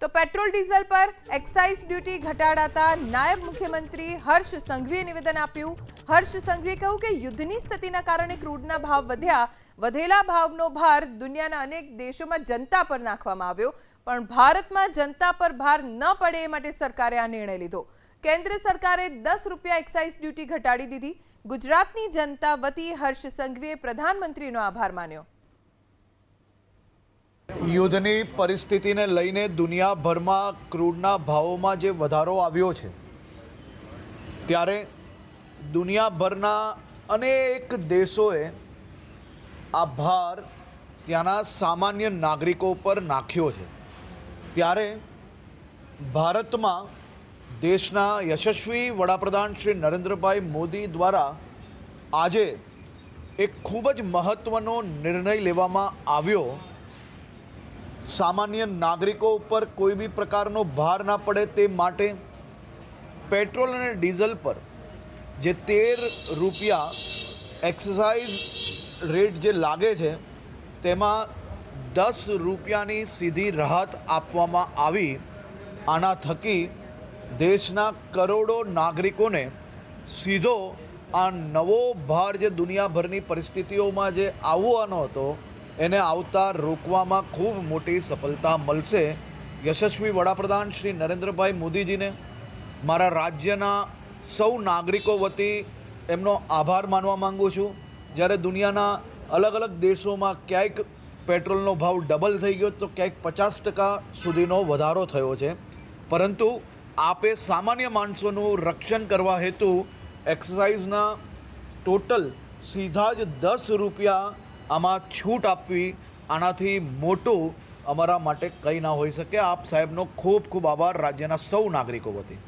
તો petrol diesel પર excise duty ઘટાડાતા નાયબ મુખ્યમંત્રી હર્ષ સંઘવીએ નિવેદન આપ્યું। હર્ષ સંઘવીએ કહ્યું કે યુદ્ધની સ્થિતિના કારણે ક્રૂડના ભાવ વધ્યા। વધેલા ભાવનો ભાર દુનિયાના અનેક દેશોમાં જનતા પર નાખવામાં આવ્યો, પણ ભારતમાં જનતા પર ભાર ન પડે એ માટે સરકારે આ નિર્ણય લીધો। કેન્દ્ર સરકારે 10 રૂપિયા એક્સાઇઝ ડ્યુટી ઘટાડી દીધી। ગુજરાતની જનતા વતી હર્ષ સંઘવીએ પ્રધાનમંત્રીનો આભાર માન્યો। યુદ્ધની પરિસ્થિતિને લઈને દુનિયાભરમાં ક્રૂડના ભાવોમાં જે વધારો આવ્યો છે, ત્યારે દુનિયાભરના અનેક દેશોએ આ ભાર ત્યાંના સામાન્ય નાગરિકો પર નાખ્યો છે। ત્યારે ભારતમાં દેશના યશસ્વી વડાપ્રધાન શ્રી નરેન્દ્રભાઈ મોદી દ્વારા આજે એક ખૂબ જ મહત્ત્વનો નિર્ણય લેવામાં આવ્યો। સામાન્ય નાગરિકો ઉપર કોઈ બી પ્રકારનો ભાર ના પડે તે માટે પેટ્રોલ અને ડીઝલ પર જે 13 રૂપિયા એક્સાઇઝ રેટ જે લાગે છે, તેમાં 10 રૂપિયાની સીધી રાહત આપવામાં આવી। આના થકી દેશના કરોડો નાગરિકોને સીધો આ નવો ભાર જે દુનિયાભરની પરિસ્થિતિઓમાં જે આવવાનો હતો એને આવતા રોકવામાં ખૂબ મોટી સફળતા મળશે। યશસ્વી વડાપ્રધાન શ્રી નરેન્દ્રભાઈ મોદીજીને મારા રાજ્યના સૌ નાગરિકો વતી એમનો આભાર માનવા માગું છું। જ્યારે દુનિયાના અલગ અલગ દેશોમાં ક્યાંક પેટ્રોલનો ભાવ ડબલ થઈ ગયો તો ક્યાંક 50% સુધીનો વધારો થયો છે, પરંતુ આપે સામાન્ય માણસોનું રક્ષણ કરવા હેતુ એક્સાઇઝના ટોટલ સીધા જ 10 રૂપિયા આમાં છૂટ આપવી, આનાથી મોટું અમારા માટે કંઈ ના હોઈ શકે। આપ સાહેબનો ખૂબ ખૂબ આભાર રાજ્યના સૌ નાગરિકો વતી।